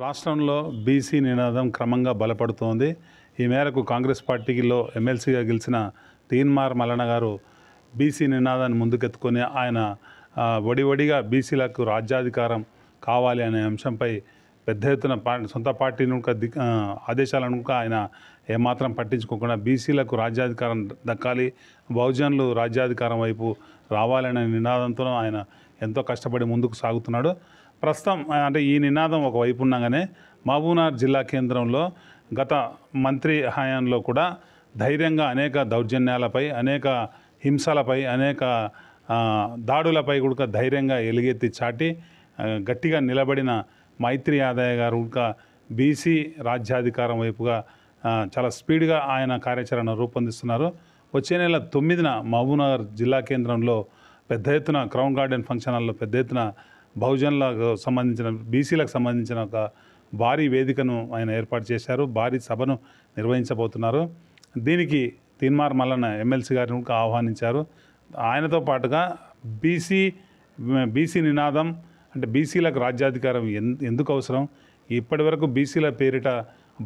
రాష్ట్రంలో బీసీ నినాదం క్రమంగా బలపడుతోంది. ఈ మేరకు కాంగ్రెస్ పార్టీలో ఎమ్మెల్సీగా గెలిచిన తీన్మార్ మల్లన్న గారు బీసీ నినాదాన్ని ముందుకెత్తుకొని ఆయన వడివడిగా బీసీలకు రాజ్యాధికారం కావాలి అనే అంశంపై పెద్ద ఎత్తున సొంత పార్టీ ఆదేశాలను ఆయన ఏమాత్రం పట్టించుకోకుండా బీసీలకు రాజ్యాధికారం దక్కాలి, బహుజనులు రాజ్యాధికారం వైపు రావాలనే నినాదంతో ఆయన ఎంతో కష్టపడి ముందుకు సాగుతున్నాడు. ప్రస్తుతం అంటే ఈ నినాదం ఒకవైపు ఉండగానే మహబూబ్నగర్ జిల్లా కేంద్రంలో గత మంత్రి హయాంలో కూడా ధైర్యంగా అనేక దౌర్జన్యాలపై, అనేక హింసలపై, అనేక దాడులపై కూడా ధైర్యంగా ఎలుగెత్తి చాటి గట్టిగా నిలబడిన మైత్రి యాదయ్య గారు కూడా బీసీ రాజ్యాధికారం వైపుగా చాలా స్పీడ్గా ఆయన కార్యాచరణ రూపొందిస్తున్నారు. వచ్చే నెల 9న మహబూబ్నగర్ జిల్లా కేంద్రంలో పెద్ద ఎత్తున క్రౌన్ గార్డెన్ ఫంక్షన్ హాల్లో పెద్ద ఎత్తున బహుజనులకు సంబంధించిన బీసీలకు సంబంధించిన ఒక భారీ వేదికను ఆయన ఏర్పాటు చేశారు. భారీ సభను నిర్వహించబోతున్నారు. దీనికి తీన్మార్ మల్లన్న ఎమ్మెల్సీ గారిని ఆహ్వానించారు. ఆయనతో పాటుగా బీసీ నినాదం అంటే బీసీలకు రాజ్యాధికారం ఎందుకు అవసరం, ఇప్పటి వరకు బీసీల పేరిట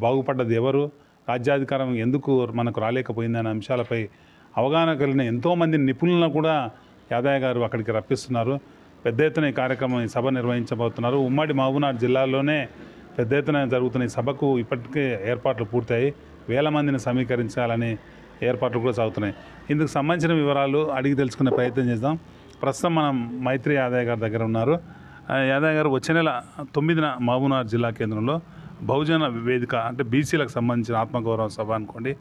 బాగుపడ్డది ఎవరు, రాజ్యాధికారం ఎందుకు మనకు రాలేకపోయిందనే అంశాలపై అవగాహన కలిగిన ఎంతోమంది నిపుణులను కూడా యాదయ్య గారు అక్కడికి రప్పిస్తున్నారు. పెద్ద ఎత్తున ఈ కార్యక్రమం ఈ సభ నిర్వహించబోతున్నారు. ఉమ్మడి మహబూబ్నగర్ జిల్లాలోనే పెద్ద ఎత్తున జరుగుతున్న ఈ సభకు ఇప్పటికే ఏర్పాట్లు పూర్తయి వేల మందిని సమీకరించాలని ఏర్పాట్లు కూడా సాగుతున్నాయి. ఇందుకు సంబంధించిన వివరాలు అడిగి తెలుసుకునే ప్రయత్నం చేద్దాం. ప్రస్తుతం మనం మైత్రి యాదయ్య గారి దగ్గర ఉన్నారు. యాదయ్య గారు వచ్చే నెల 9న మహబూబ్నగర్ జిల్లా కేంద్రంలో బహుజన వేదిక అంటే బీసీలకు సంబంధించిన ఆత్మగౌరవ సభ అనుకోండి,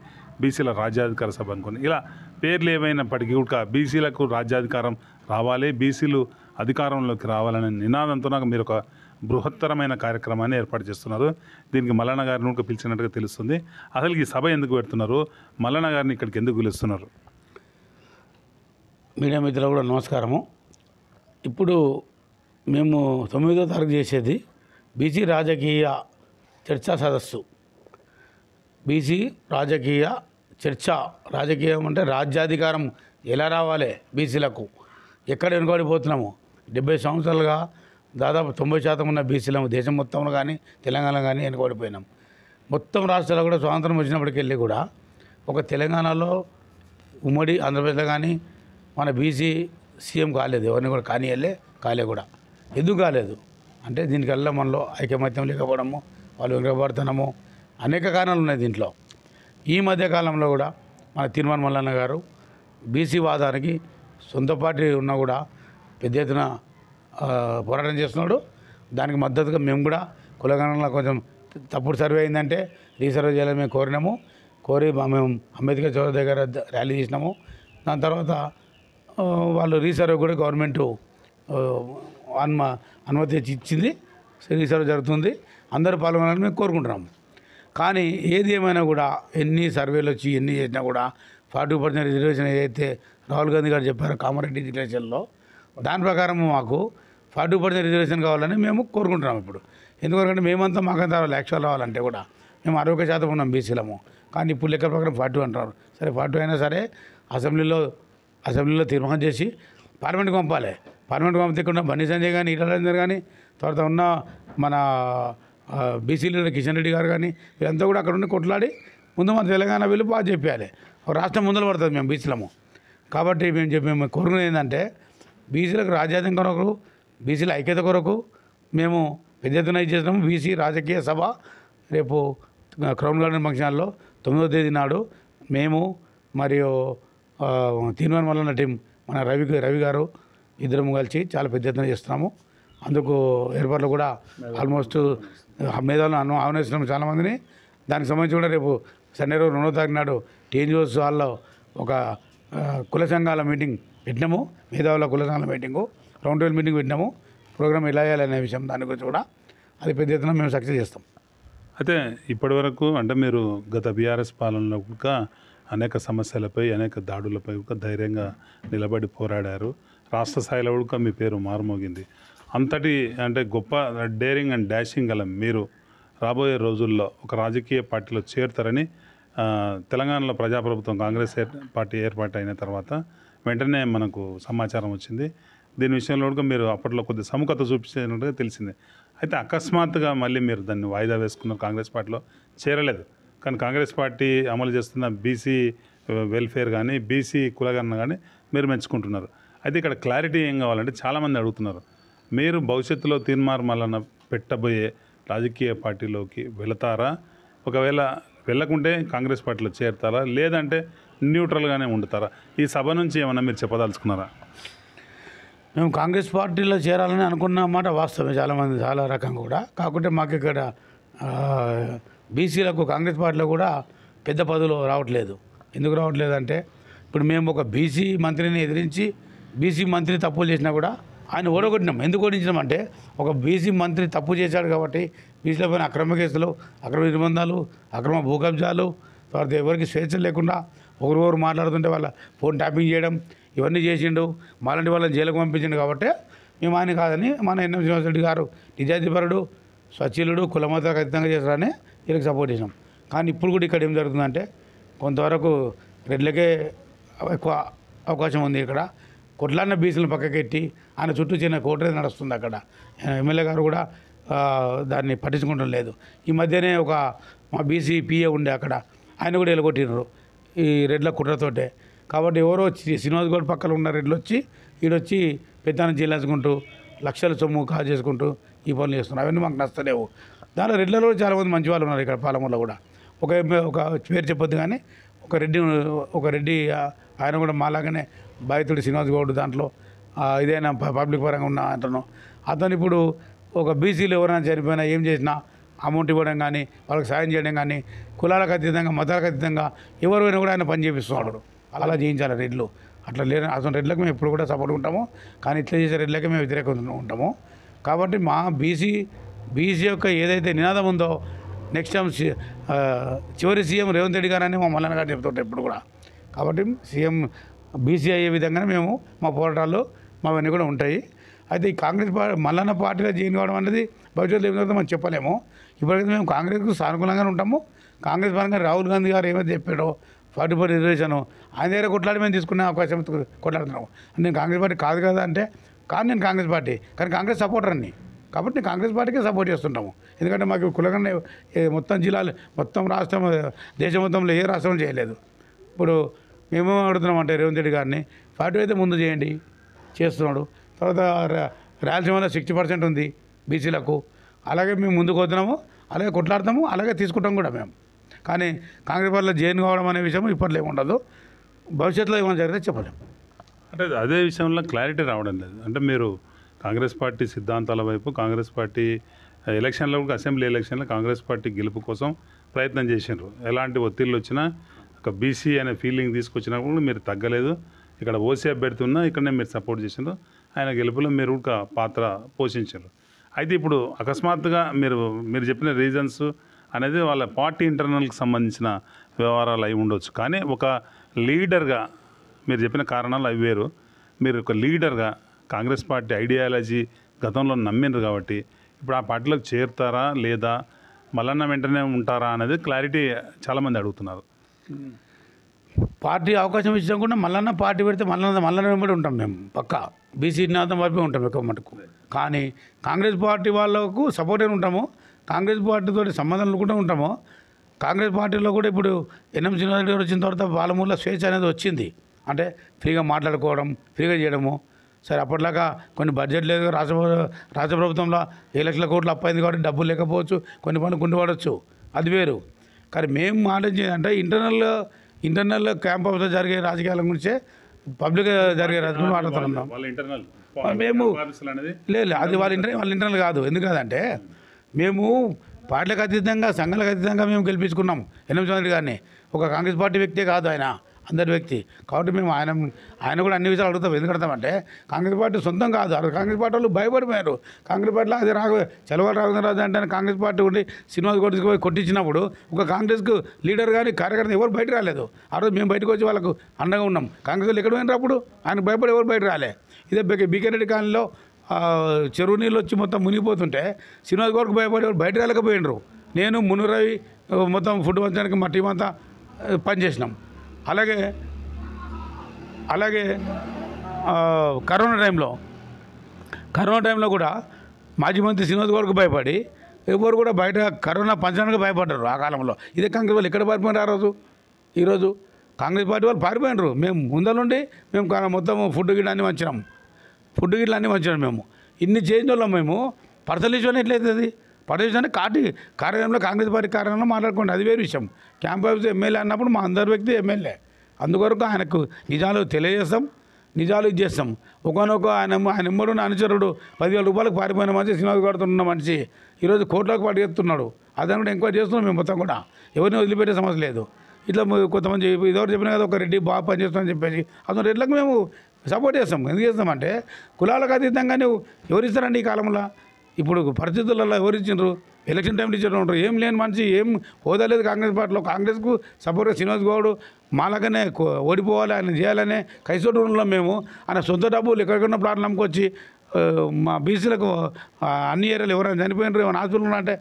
బీసీల రాజ్యాధికార సభ అనుకోండి, ఇలా పేర్లు ఏమైనప్పటికీ కూడా బీసీలకు రాజ్యాధికారం రావాలి, బీసీలు అధికారంలోకి రావాలనే నినాదంతో మీరు ఒక బృహత్తరమైన కార్యక్రమాన్ని ఏర్పాటు చేస్తున్నారు. దీనికి మల్లన్న గారిని కూడా పిలిచినట్టుగా తెలుస్తుంది. అసలు ఈ సభ ఎందుకు పెడుతున్నారు, మల్లన్న గారిని ఇక్కడికి ఎందుకు పిలుస్తున్నారు? మీడియా మిత్రులు కూడా నమస్కారము. ఇప్పుడు మేము 9వ తారీఖు చేసేది బీసీ రాజకీయ చర్చా సదస్సు. బీసీ రాజకీయ చర్చ, రాజకీయం అంటే రాజ్యాధికారం ఎలా రావాలి, బీసీలకు ఎక్కడ వెనుకబడిపోతున్నాము. 70 సంవత్సరాలుగా దాదాపు 90% ఉన్న బీసీలము దేశం మొత్తంలో కానీ తెలంగాణలో కానీ వెనుకబడిపోయినాం. మొత్తం రాష్ట్రాల్లో కూడా స్వాతంత్రం వచ్చినప్పటికెళ్ళి కూడా ఒక తెలంగాణలో ఉమ్మడి ఆంధ్రప్రదేశ్లో కానీ మన బీసీ సీఎం కాలేదు, ఎవరిని కూడా కాలే కూడా. ఎందుకు కాలేదు అంటే దీనికల్లా మనలో ఐకమత్యం లేకపోవడము, వాళ్ళు వెనుకబడుతున్నాము, అనేక కారణాలు ఉన్నాయి దీంట్లో. ఈ మధ్యకాలంలో కూడా మన తీన్మార్ మల్లన్న గారు బీసీ వాదానికి సొంత పార్టీ ఉన్నా కూడా పెద్ద ఎత్తున పోరాటం చేస్తున్నాడు. దానికి మద్దతుగా మేము కూడా కులగణనలో కొంచెం తప్పుడు సర్వే అయిందంటే రీసర్వే చేయాలని మేము కోరి మేము అంబేద్కర్ చౌరస్తా దగ్గర ర్యాలీ చేసినాము. దాని తర్వాత వాళ్ళు రీసర్వే కూడా గవర్నమెంటు అనుమతి ఇచ్చింది, రీసర్వే జరుగుతుంది, అందరూ పాల్గొనాలని మేము కోరుకుంటున్నాము. కానీ ఏది ఏమైనా కూడా ఎన్ని సర్వేలు వచ్చి ఎన్ని చేసినా కూడా 40% రిజర్వేషన్ ఏదైతే రాహుల్ గాంధీ గారు చెప్పారో కామారెడ్డి డిక్లరేషన్లో, దాని ప్రకారం మాకు 40% రిజర్వేషన్ కావాలని మేము కోరుకుంటున్నాం ఇప్పుడు. ఎందుకంటే మేమంతా మాకంతా లక్షలు రావాలంటే కూడా మేము 60% ఉన్నాం బీసీలము. కానీ ఇప్పుడు లెక్క ప్రకారం 40 అంటున్నారు. సరే 40 అయినా సరే అసెంబ్లీలో తీర్మానం చేసి పార్లమెంట్కి పంపాలి. పార్లమెంట్కి పంపించకుండా బండి సంజయ్ కానీ ఈటల కానీ తర్వాత ఉన్న మన బీసీ లీడర్ కిషన్ రెడ్డి గారు కానీ వీళ్ళంతా కూడా అక్కడ ఉండి కొట్లాడి ముందు మన తెలంగాణ వెళ్ళి బాగా చెప్పాలి. రాష్ట్రం ముందర పడుతుంది మేము బీసీలము. కాబట్టి మేము కోరుకునేది ఏంటంటే బీసీలకు రాజ్యాధికారం కొరకు, బీసీల ఐక్యత కొరకు మేము పెద్ద ఎత్తున చేసినాము. బీసీ రాజకీయ సభ రేపు క్రౌన్ గార్డెన్ ఫంక్షన్ హాల్లో 9వ తేదీ నాడు మేము మరియు తీన్మార్ మల్లన్న టీం మన రవి గారు ఇద్దరము కలిసి చాలా పెద్ద ఎత్తున చేస్తున్నాము. అందుకు ఏర్పాట్లు కూడా ఆల్మోస్ట్ మేధావులను ఆహ్వానిస్తున్నాము చాలామందిని. దానికి సంబంధించి కూడా రేపు సండే రోజు 2వ తారీఖు నాడు టీఎన్జిఓస్ హాల్లో ఒక కుల సంఘాల మీటింగ్ పెట్టినాము, మేధావుల కుల సంఘాల మీటింగు, రౌండ్ టేబుల్ మీటింగ్ పెట్టినాము. ప్రోగ్రామ్ ఎలా వేయాలనే విషయం దాని గురించి కూడా అది పెద్ద ఎత్తున మేము సక్సెస్ చేస్తాం. అయితే ఇప్పటివరకు అంటే మీరు గత బీఆర్ఎస్ పాలనలో కూడా అనేక సమస్యలపై, అనేక దాడులపై కూడా ధైర్యంగా నిలబడి పోరాడారు. రాష్ట్ర స్థాయిలో కూడా మీ పేరు మారుమోగింది. అంతటి అంటే గొప్ప డేరింగ్ అండ్ డాషింగ్ గల మీరు రాబోయే రోజుల్లో ఒక రాజకీయ పార్టీలో చేరుతారని తెలంగాణలో ప్రజాప్రభుత్వం కాంగ్రెస్ పార్టీ ఏర్పాటు అయిన తర్వాత వెంటనే మనకు సమాచారం వచ్చింది. దీని విషయంలో కూడా మీరు అప్పట్లో కొద్ది సముఖత చూపించినట్టుగా తెలిసింది. అయితే అకస్మాత్తుగా మళ్ళీ మీరు దాన్ని వాయిదా వేసుకున్నారు, కాంగ్రెస్ పార్టీలో చేరలేదు. కానీ కాంగ్రెస్ పార్టీ అమలు చేస్తున్న బీసీ వెల్ఫేర్ కానీ బీసీ కులగణన కానీ మీరు మెచ్చుకుంటున్నారు. అయితే ఇక్కడ క్లారిటీ ఏం కావాలంటే చాలామంది అడుగుతున్నారు, మీరు భవిష్యత్తులో తీన్మార్ మల్లన్న పెట్టబోయే రాజకీయ పార్టీలోకి వెళతారా, ఒకవేళ వెళ్ళకుంటే కాంగ్రెస్ పార్టీలో చేరుతారా, లేదంటే న్యూట్రల్గానే ఉండుతారా? ఈ సభ నుంచి ఏమన్నా మీరు చెప్పదలుచుకున్నారా? మేము కాంగ్రెస్ పార్టీలో చేరాలని అనుకున్న మాట వాస్తవమే, చాలామంది చాలా రకంగా కూడా. కాకుంటే మాకు ఇక్కడ బీసీలకు కాంగ్రెస్ పార్టీలో కూడా పెద్ద పదవులు రావట్లేదు. ఎందుకు రావట్లేదు అంటే, ఇప్పుడు మేము ఒక బీసీ మంత్రిని ఎదిరించి బీసీ మంత్రి తప్పులు చేసినా కూడా ఆయన ఓడగొట్టినాం. ఎందుకు ఓడించినామంటే, ఒక బీసీ మంత్రి తప్పు చేశాడు కాబట్టి బీసీల పైన అక్రమ కేసులు, అక్రమ నిర్బంధాలు, అక్రమ భూ కబ్జాలు, తర్వాత ఎవరికి స్వేచ్ఛ లేకుండా ఒకరికొకరు మాట్లాడుతుంటే వాళ్ళ ఫోన్ ట్యాపింగ్ చేయడం, ఇవన్నీ చేసిండు. మాలాంటి వాళ్ళని జైలుకు పంపించిండు. కాబట్టి మేము ఆయన కాదని మన ఎన్ఎం శ్రీనివాసరెడ్డి గారు నిజాయితీపరుడు, స్వచ్ఛీలుడు, కులమతాలకు అతీతంగా చేస్తారని వీళ్ళకి సపోర్ట్ చేసినాం. కానీ ఇప్పుడు కూడా ఇక్కడ ఏం జరుగుతుందంటే, కొంతవరకు రెడ్లకే ఎక్కువ అవకాశం ఉంది. ఇక్కడ కొట్లాడిన బీసీలను పక్కకెట్టి ఆయన చుట్టూ చిన్న కోటరే నడుస్తుంది. అక్కడ ఎమ్మెల్యే గారు కూడా దాన్ని పట్టించుకోవడం లేదు. ఈ మధ్యనే ఒక మా బీసీ పిఏ ఉండే అక్కడ, ఆయన కూడా ఎలగొట్టినారు ఈ రెడ్ల కుట్రతోటే. కాబట్టి ఎవరో శ్రీనివాస్ గౌడ్ పక్కన ఉన్న రెడ్లు వచ్చి ఈడొచ్చి పెద్దాన్ని జీలాసుకుంటూ లక్షల సొమ్ము కాజు చేసుకుంటూ ఈ పనులు చేస్తున్నారు. అవన్నీ మాకు నచ్చలేవు. దానిలో రెడ్లలో చాలామంది మంచి వాళ్ళు ఉన్నారు ఇక్కడ పాలమూరులో కూడా. ఒక పేరు చెప్పొద్దు కానీ ఒక రెడ్డి ఆయన కూడా మాలాగానే బాధితుడు శ్రీనివాస్ గౌడ్ దాంట్లో ఇదైనా పబ్లిక్ పరంగా ఉన్న అతను ఇప్పుడు ఒక బీసీలు ఎవరైనా చనిపోయినా ఏం చేసినా అమౌంట్ ఇవ్వడం కానీ, వాళ్ళకి సాయం చేయడం కానీ, కులాలకు అతీతంగా మతాలకు అతీతంగా ఎవరైనా కూడా ఆయన పని చేపిస్తున్నాడు. అలా చేయించాలి రెడ్లు. అట్లా లేని అసలు రెడ్లకు మేము ఎప్పుడు కూడా సపోర్ట్ ఉంటాము. కానీ ఇట్లా చేసే రెడ్లకే మేము వ్యతిరేకంగా ఉంటాము. కాబట్టి మా బీసీ యొక్క ఏదైతే నినాదం ఉందో, నెక్స్ట్ టైం చివరి సీఎం రేవంత్ రెడ్డి గారని మా మల్లన్న గారు చెప్తుంటారు ఎప్పుడు కూడా. కాబట్టి సీఎం బీసీ అయ్యే విధంగానే మేము మా పోరాటాలు మావన్నీ కూడా ఉంటాయి. అయితే ఈ కాంగ్రెస్ మల్లన్న పార్టీలో జాయిన్ కావడం అనేది భవిష్యత్తులో ఏమైనా మనం చెప్పలేము. ఇప్పటికైతే మేము కాంగ్రెస్కు సానుకూలంగానే ఉంటాము. కాంగ్రెస్ పరంగా రాహుల్ గాంధీ గారు ఏమైతే చెప్పాడో 44 రిజర్వేషన్ ఆయన దగ్గర కొట్లాడి మేము తీసుకునే అవకాశం కొట్లాడుతున్నాము. నేను కాంగ్రెస్ పార్టీ కాదు కదా అంటే, కానీ నేను కాంగ్రెస్ పార్టీ, కానీ కాంగ్రెస్ సపోర్టర్ అన్ని. కాబట్టి నేను కాంగ్రెస్ పార్టీకే సపోర్ట్ చేస్తుంటాము. ఎందుకంటే మాకు కులగన్న మొత్తం జిల్లాలు, మొత్తం రాష్ట్రం, దేశం మొత్తంలో ఏ రాష్ట్రం చేయలేదు. ఇప్పుడు మేము అడుగుతున్నామంటే రేవంత్ రెడ్డి గారిని 40 అయితే ముందు చేయండి, చేస్తున్నాడు. తర్వాత రాయలసీమలో 60% ఉంది బీసీలకు. అలాగే మేము ముందుకు వస్తున్నాము, అలాగే కొట్లాడతాము, అలాగే తీసుకుంటాం కూడా మేము. కానీ కాంగ్రెస్ పార్టీలో జాయిన్ కావడం అనే విషయం ఇప్పట్లో ఏముండదు. భవిష్యత్తులో ఏమైనా జరిగితే చెప్పలేము. అంటే అదే విషయంలో క్లారిటీ రావడం లేదు. అంటే మీరు కాంగ్రెస్ పార్టీ సిద్ధాంతాల వైపు, కాంగ్రెస్ పార్టీ ఎలక్షన్లో కూడా, అసెంబ్లీ ఎలక్షన్లో కాంగ్రెస్ పార్టీ గెలుపు కోసం ప్రయత్నం చేసినారు. ఎలాంటి ఒత్తిళ్ళు వచ్చినా ఒక బీసీ అనే ఫీలింగ్ తీసుకొచ్చినప్పుడు మీరు తగ్గలేదు. ఇక్కడ ఓసీ అభ్యర్థి ఉన్నా ఇక్కడనే మీరు సపోర్ట్ చేసినారు. ఆయన గెలుపులో మీరు ఒక పాత్ర పోషించారు. అయితే ఇప్పుడు అకస్మాత్తుగా మీరు చెప్పిన రీజన్స్ అనేది వాళ్ళ పార్టీ ఇంటర్నల్కి సంబంధించిన వ్యవహారాలు అయి ఉండొచ్చు. కానీ ఒక లీడర్గా మీరు చెప్పిన కారణాలు అవి వేరు. మీరు ఒక లీడర్గా కాంగ్రెస్ పార్టీ ఐడియాలజీ గతంలో నమ్మినారు కాబట్టి ఇప్పుడు ఆ పార్టీలోకి చేరుతారా లేదా, మల్లన్న వెంటనే ఉంటారా అనేది క్లారిటీ చాలామంది అడుగుతున్నారు. పార్టీ అవకాశం ఇచ్చినా కూడా మల్లన్న పార్టీ పెడితే మల్లన్న వెంబడి ఉంటాం మేము. పక్కా బీసీ నినాదం వైపే ఉంటాం ఎక్కువ మటుకు. కానీ కాంగ్రెస్ పార్టీ వాళ్ళకు సపోర్ట్ అయిన ఉంటాము, కాంగ్రెస్ పార్టీతో సంబంధాలు కూడా ఉంటాము. కాంగ్రెస్ పార్టీలో కూడా ఇప్పుడు ఎన్ఎం శ్రీనివాసరెడ్డి గారు వచ్చిన తర్వాత పాలమూరులో స్వేచ్ఛ అనేది వచ్చింది. అంటే ఫ్రీగా మాట్లాడుకోవడం, ఫ్రీగా చేయడము. సరే అప్పట్లాగా కొన్ని బడ్జెట్ లేదు, రాష్ట్ర ప్రభుత్వంలో 7 లక్షల కోట్లు అప్పైంది కాబట్టి డబ్బులు లేకపోవచ్చు, కొన్ని పనులు కుంటుపడవచ్చు, అది వేరు. కానీ మేము ఆలోచించేదంటే ఇంటర్నల్ క్యాంప్ ఆఫ్లో జరిగే రాజకీయాల గురించే, పబ్లిక్ జరిగే రాజకీయాలు మాట్లాడుతున్నాం మేము. లేదు, అది వాళ్ళ ఇంటర్నల్ కాదు. ఎందుకు కాదంటే, మేము పార్టీలకు అతీతంగా, సంఘాలకు అతీతంగా మేము గెలిపించుకున్నాం ఎన్ఎం శ్రీనివాసరెడ్డి గారిని. ఒక కాంగ్రెస్ పార్టీ వ్యక్తే కాదు ఆయన, అందరి వ్యక్తి. కాబట్టి మేము ఆయన కూడా అన్ని విషయాలు అడుగుతాం. ఎందుకు అడుగుతామంటే, కాంగ్రెస్ పార్టీ సొంతం కాదు. కాంగ్రెస్ పార్టీ వాళ్ళు భయపడిపోయారు. కాంగ్రెస్ పార్టీలో అది చలవాడు రాఘవేంద్రరాజు అంటే కాంగ్రెస్ పార్టీ ఉండి శ్రీనివాస్ గౌడ్కి పోయి కొట్టించినప్పుడు ఒక కాంగ్రెస్కు లీడర్ కానీ కార్యకర్త ఎవరు బయట రాలేదు. ఆ రోజు మేము బయటకు వచ్చి వాళ్ళకు అండగా ఉన్నాం. కాంగ్రెస్ వాళ్ళు ఎక్కడ పోయినారు అప్పుడు? ఆయన భయపడి ఎవరు బయట రాలే. ఇదే బీకే రెడ్డి కాలనీలో చెరువు నీళ్ళు వచ్చి మొత్తం మునిగిపోతుంటే శ్రీనివాస్ గౌడ్కి భయపడి ఎవరు బయట రాలేకపోయినరు. నేను మునురవి మొత్తం ఫుడ్ పంచడానికి మా టీం అంతా పనిచేసినాం. అలాగే కరోనా టైంలో కూడా మాజీ మంత్రి శ్రీనివాస్ గౌడ్కు భయపడి ఎవరు కూడా బయట కరోనా పంచడానికి భయపడ్డారు ఆ కాలంలో. ఇదే కాంగ్రెస్ వాళ్ళు ఎక్కడ పారిపోయినారు ఆ రోజు? ఈరోజు కాంగ్రెస్ పార్టీ వాళ్ళు పారిపోయినారు. మేము ముందరుండి మేము మొత్తం ఫుడ్ గిడ్డ అన్నీ వంచినాం, ఫుడ్ గిడ్లు అన్నీ వంచినాం. మేము ఇన్ని చేంజ్ వాళ్ళం. మేము పర్సలేషన్ ఎట్లయితుంది? పర్సలేషన్ కార్యాలయంలో కాంగ్రెస్ పార్టీ కార్యాలయంలో మాట్లాడుకోండి, అది వేరే విషయం. క్యాంప్ ఆఫీస్ ఎమ్మెల్యే అన్నప్పుడు మా అందరి వ్యక్తి ఎమ్మెల్యే. అందుకొరకు ఆయనకు నిజాలు తెలియజేస్తాం, నిజాలు ఇచ్చేస్తాం. ఒకనొక ఆయన ఎమ్మడు అనుచరుడు 10,000 రూపాయలకు పారిపోయిన మనిషి శ్రీనివాస్ గౌడ్తో ఉన్న మనిషి ఈరోజు కోట్లకు పడిగెత్తున్నాడు. అదని కూడా ఎంక్వైరీ చేస్తున్నాం మేము మొత్తం కూడా. ఎవరిని వదిలిపెట్టే సమస్య లేదు. ఇట్లా కొంతమంది ఇదివరకు చెప్పినా కదా, ఒక రెడ్డి బాగా పనిచేస్తామని చెప్పేసి అతను రెడ్లకు మేము సపోర్ట్ చేస్తాం. ఎందుకు చేస్తామంటే కులాలకు అతీతంగా ఎవరిస్తారండి ఈ కాలంలో? ఇప్పుడు పరిస్థితులలో ఎవరిచ్చిండ్రు? ఎలక్షన్ టైంలో ఇచ్చారు. ఏం లేని మనిషి, ఏం హోదా లేదు కాంగ్రెస్ పార్టీలో. కాంగ్రెస్కు సపోర్ట్గా శ్రీనివాస్ గౌడ్ మాలాగానే ఓడిపోవాలి, ఆయన చేయాలనే కైసోటంలో మేము ఆయన సొంత డబ్బులు ఎక్కడికన్నా ప్లాట్లు నమ్ముకొచ్చి మా బీసీలకు అన్ని ఏరియాలు ఎవరైనా చనిపోయినారు, ఏమైనా హాస్పిటల్ అంటే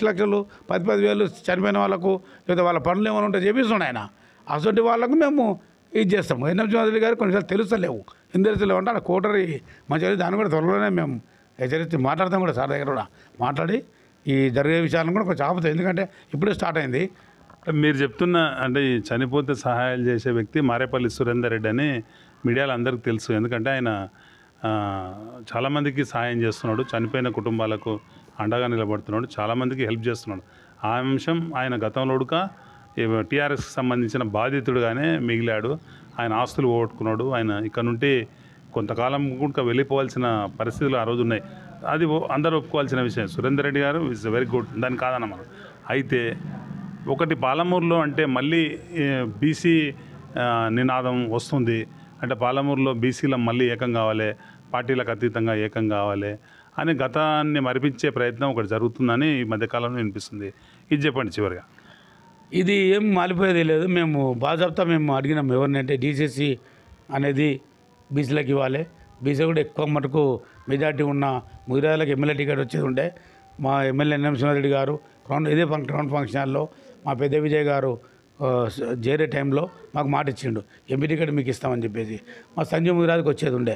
లక్షలు 10,000 చనిపోయిన వాళ్ళకు, లేదా వాళ్ళ పనులు ఏమైనా ఉంటే చేపిస్తున్నాడు ఆయన. అసలు వాళ్ళకు మేము ఇది చేస్తాము. ఎన్ఎం చౌదరి గారు కొన్నిసార్లు తెలుస్తలేవు. ఎందుకు తెలుస్తలేవు అంటే ఆయన కోటరీ మంచిగా దాన్ని కూడా త్వరలోనే మేము హెచ్చరిస్తే మాట్లాడతాం కూడా సార్ దగ్గర కూడా మాట్లాడి ఈ జరిగే విషయాలను కూడా కొంచెం ఆపుతాం. ఎందుకంటే ఇప్పుడే స్టార్ట్ అయింది. మీరు చెప్తున్న అంటే ఈ చనిపోతే సహాయాలు చేసే వ్యక్తి మారేపల్లి సురేందర్ రెడ్డి అని మీడియాలో అందరికీ తెలుసు. ఎందుకంటే ఆయన చాలామందికి సహాయం చేస్తున్నాడు, చనిపోయిన కుటుంబాలకు అండగా నిలబడుతున్నాడు, చాలామందికి హెల్ప్ చేస్తున్నాడు. ఆ అంశం ఆయన గతంలో కూడా టీఆర్ఎస్కి సంబంధించిన బాధితుడుగానే మిగిలాడు. ఆయన ఆస్తులు పోగొట్టుకున్నాడు. ఆయన ఇక్కడ నుండి కొంతకాలం కూడా వెళ్ళిపోవాల్సిన పరిస్థితులు ఆ రోజు ఉన్నాయి. అది అందరూ ఒప్పుకోవాల్సిన విషయం. సురేందర్ రెడ్డి గారు ఇస్ వెరీ గుడ్, దాన్ని కాదన్న మనం. అయితే ఒకటి పాలమూరులో అంటే మళ్ళీ బీసీ నినాదం వస్తుంది. అంటే పాలమూరులో బీసీలో మళ్ళీ ఏకం కావాలి, పార్టీలకు అతీతంగా ఏకం కావాలి అని గతాన్ని మరిపించే ప్రయత్నం ఒకటి జరుగుతుందని ఈ మధ్యకాలంలో వినిపిస్తుంది. ఇది చెప్పండి చివరిగా. ఇది ఏం మాలిపోయేది లేదు. మేము బాజాబ్తా మేము అడిగినాం ఎవరినంటే డీసీసీ అనేది బీసీలకు ఇవ్వాలి. బీసీ కూడా ఎక్కువ మటుకు మెజార్టీ ఉన్న ముదిరాజులకు ఎమ్మెల్యే టికెట్ వచ్చేది ఉండే. మా ఎమ్మెల్యే ఎన్ఎం సింహారెడ్డి గారు ఇదే గ్రౌండ్ ఫంక్షన్లో మా పెద్ద విజయ్ గారు చేరే టైంలో మాకు మాట ఇచ్చిండు, ఎంపీ టికెట్ మీకు ఇస్తామని చెప్పేసి. మా సంజయ్ ముదిరాజుకి వచ్చేది ఉండే,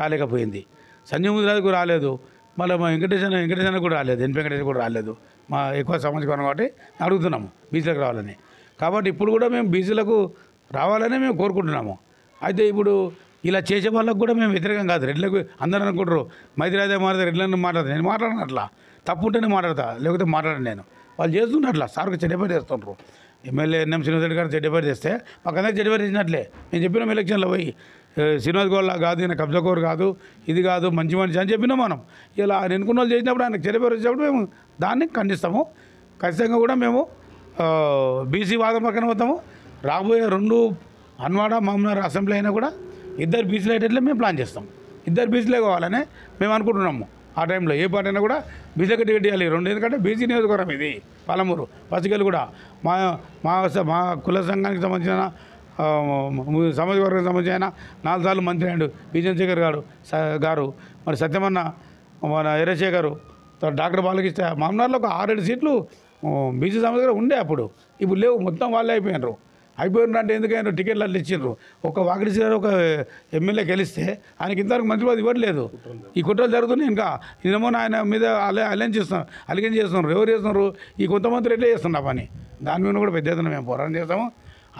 రాలేకపోయింది. సంజయ్ ముదిరాజుకు రాలేదు. మళ్ళీ మా వెంకటేశ్వర కూడా రాలేదు, ఎన్ వెంకటేశ్వర కూడా రాలేదు. మా ఎక్కువ సమాజం కాబట్టి అడుగుతున్నాము బీసీలకు రావాలని. కాబట్టి ఇప్పుడు కూడా మేము బీసీలకు రావాలని మేము కోరుకుంటున్నాము. అయితే ఇప్పుడు ఇలా చేసే వాళ్ళకు కూడా మేము వ్యతిరేకం కాదు. రెడ్లకు అందరూ అనుకుంటారు మైత్రిరాజే మాట్లాడితే రెడ్లను మాట్లాడతాను. నేను మాట్లాడను అట్లా, తప్పు ఉంటేనే మాట్లాడతా, లేకపోతే మాట్లాడను నేను. వాళ్ళు చేస్తున్నారు అట్లా, సార్కి చెడ్డపేట చేస్తుంటారు. ఎమ్మెల్యే ఎన్ఎం శ్రీనివాస్ రెడ్డి గారు చెడ్డపేట చేస్తే మాకు అందరికి చెడ్డపేట చేసినట్లే. నేను చెప్పినాం ఎలక్షన్లో పోయి, శ్రీనివాస్ గౌడ్లా కాదు, ఈయన కబ్జాకోరు కాదు, ఇది కాదు, మంచి మనిషి అని చెప్పినాం మనం. ఇలా ఆయన ఎన్నుకున్న వాళ్ళు చేసినప్పుడు ఆయనకు చెడ్డపేట వచ్చినప్పుడు మేము దాన్ని ఖండిస్తాము. ఖచ్చితంగా కూడా మేము బీసీ వాదం పక్కన పోతాము. రాబోయే 2 అన్వాడ మామూనార్ అసెంబ్లీ అయినా కూడా ఇద్దరు బీసీలు అయ్యేటట్లే మేము ప్లాన్ చేస్తాం. ఇద్దరు బీసీలే కావాలని మేము అనుకుంటున్నాము. ఆ టైంలో ఏ పార్టీ అయినా కూడా బీసీకి టికెట్ ఇవ్వాలి 2. ఎందుకంటే బీసీ నియోజకవర్గం ఇది పాలమూరు. పసికలు కూడా మా మా కుల సంఘానికి సంబంధించిన సమాజ వర్గానికి సంబంధించిన 4 సార్లు మంత్రి అయ్యాడు బిజన్ శేఖర్ గారు, మరి సత్యమన్న, మన ఎర్రశేఖరు, డాక్టర్ బాలకృష్ణ. మామూనార్లో ఒక 6-7 సీట్లు బీసీ సమాజం కూడా ఉండే అప్పుడు. ఇప్పుడు లేవు, మొత్తం వాళ్ళే అయిపోయినారు. అయిపోయినారంటే ఎందుకైనా టికెట్లు అట్లా ఇచ్చిండ్రు. ఒక వాకిడి గారు ఒక ఎమ్మెల్యే గెలిస్తే ఆయనకి ఇంతవరకు మంత్రి పదవి ఇవ్వట్లేదు. ఈ కుట్రలు జరుగుతున్నాయి. ఇంకా ఇదేమో ఆయన మీద అలెన్స్ చేస్తున్నారు. ఎవరు చేస్తున్నారు? ఈ కొంతమంది ఎట్లా చేస్తున్నారు పని. దాని మీద కూడా పెద్ద ఎత్తున మేము పోరాటం చేస్తాము.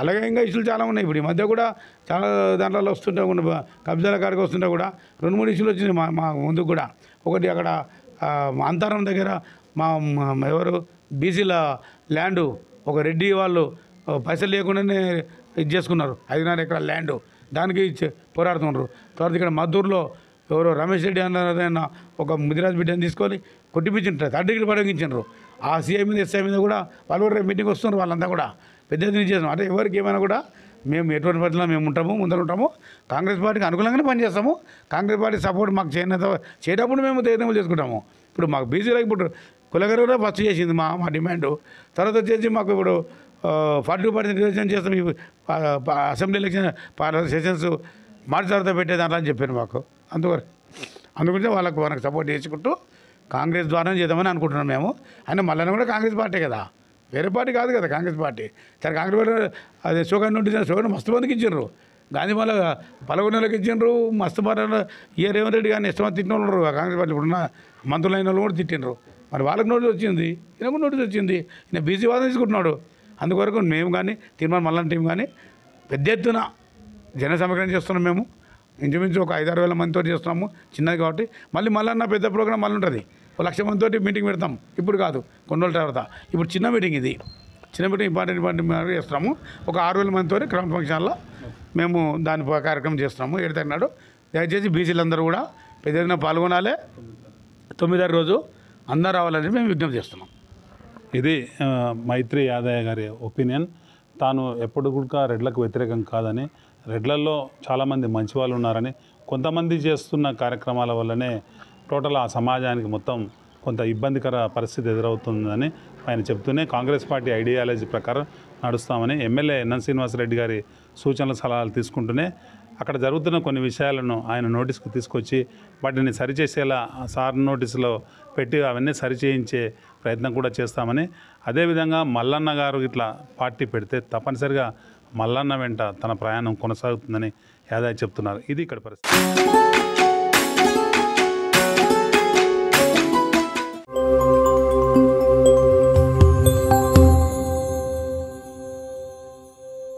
అలాగే ఇంకా ఇష్యూలు చాలా ఉన్నాయి. ఇప్పుడు ఈ మధ్య కూడా చాలా దాంట్లో వస్తుంటే కూడా కబ్జాల కాడికి వస్తుంటే కూడా 2-3 ఇష్యూలు వచ్చినాయి మా ముందుకు కూడా. ఒకటి అక్కడ అంతరం దగ్గర మా ఎవరు బీసీల ల్యాండు ఒక రెడ్డి వాళ్ళు పైసలు లేకుండానే ఇది చేసుకున్నారు. 5.5 ఎకరాల ల్యాండు, దానికి పోరాడుతున్నారు. తర్వాత ఇక్కడ మద్దూరులో ఎవరో రమేష్ రెడ్డి అన్న ఒక ముదిరాజ్ బిడ్డని తీసుకొని కొట్టిపించింటారు, 3rd డిగ్రీ పడగించారు. ఆ సీఐ మీద ఎస్ఐ మీద కూడా వాళ్ళు కూడా మీటింగ్ వస్తున్నారు. వాళ్ళంతా కూడా పెద్ద ఎత్తున చేస్తాం. అంటే ఎవరికి ఏమైనా కూడా మేము ఎటువంటి పరిస్థితుల్లో మేము ఉంటాము, ముందర ఉంటాము. కాంగ్రెస్ పార్టీకి అనుకూలంగానే పనిచేస్తాము. కాంగ్రెస్ పార్టీ సపోర్ట్ మాకు చేయనప్పుడు మేము ధైర్యం చేసుకుంటాము. ఇప్పుడు మాకు బీసీలకు ఇప్పుడు కులగారు కూడా ఫస్ట్ చేసింది మా డిమాండ్. తర్వాత వచ్చేసి మాకు ఇప్పుడు 40% రిజర్వేషన్ చేస్తాం. ఈ అసెంబ్లీ ఎలక్షన్ సెషన్స్ మార్చి తర్వాత పెట్టేదాంట్లో అని చెప్పారు మాకు. అందుగురించి మనకు సపోర్ట్ చేసుకుంటూ కాంగ్రెస్ ద్వారా చేద్దామని అనుకుంటున్నాం మేము. అయినా మళ్ళీ కూడా కాంగ్రెస్ పార్టీ కదా, వేరే పార్టీ కాదు కదా కాంగ్రెస్ పార్టీ. సరే కాంగ్రెస్ పార్టీ అదే షోగన్ నుండి షోగన్ మస్తు మందికి ఇచ్చిండ్రు. గాంధీ మళ్ళీ 11 నెలలకు ఇచ్చిండ్రు. మస్తు మాట రేవంత్ రెడ్డి కానీ ఇష్టం తిట్టిన వాళ్ళు కాంగ్రెస్ పార్టీ ఇప్పుడున్న మంత్రులైన వాళ్ళు కూడా తిట్టిండ్రు. మరి వాళ్ళకి నోటీస్ వచ్చింది, ఈయనకు నోటీస్ వచ్చింది. ఈయన బీసీ వాదన తీసుకుంటున్నాడు. అందువరకు మేము కానీ తీర్మానం మల్లన్న టీం కానీ పెద్ద ఎత్తున జన సమీకరణ చేస్తున్నాం. మేము ఇంచుమించు ఒక 5-6 వేల మందితో చేస్తున్నాము, చిన్నది కాబట్టి. మల్లన్న పెద్ద ప్రోగ్రాం మళ్ళీ ఉంటుంది. 1,00,000 మందితో మీటింగ్ పెడతాం. ఇప్పుడు కాదు, కొన్ని రోజుల తర్వాత. ఇప్పుడు చిన్న మీటింగ్, ఇది చిన్న మీటింగ్ ఇంపార్టెంట్ చేస్తున్నాము. ఒక 6,000 మందితో క్రమ ఫంక్షన్లో మేము దాని కార్యక్రమం చేస్తున్నాము. 7 తారీఖు నాడు దయచేసి బీసీలందరూ కూడా పెద్ద ఎత్తున పాల్గొనాలి. 9వ రోజు అందరూ రావాలని మేము విజ్ఞప్తి చేస్తున్నాం. ఇది మైత్రి యాదయ్య గారి ఒపీనియన్. తాను ఎప్పుడు కూడా రెడ్లకు వ్యతిరేకం కాదని, రెడ్లల్లో చాలామంది మంచి వాళ్ళు ఉన్నారని, కొంతమంది చేస్తున్న కార్యక్రమాల వల్లనే టోటల్ ఆ సమాజానికి మొత్తం కొంత ఇబ్బందికర పరిస్థితి ఎదురవుతుందని ఆయన చెప్తూనే కాంగ్రెస్ పార్టీ ఐడియాలజీ ప్రకారం నడుస్తామని ఎమ్మెల్యే ఎన్ఎన్ శ్రీనివాసరెడ్డి గారి సూచనలు సలహాలు తీసుకుంటూనే అక్కడ జరుగుతున్న కొన్ని విషయాలను ఆయన నోటీస్కు తీసుకొచ్చి వాటిని సరిచేసేలా సార్ నోటీసులో పెట్టి అవన్నీ సరిచేయించే ప్రయత్నం కూడా చేస్తామని, అదేవిధంగా మల్లన్న గారు ఇట్లా పార్టీ పెడితే తప్పనిసరిగా మల్లన్న వెంట తన ప్రయాణం కొనసాగుతుందని యాదయ్య చెప్తున్నారు. ఇది ఇక్కడ పరిస్థితి.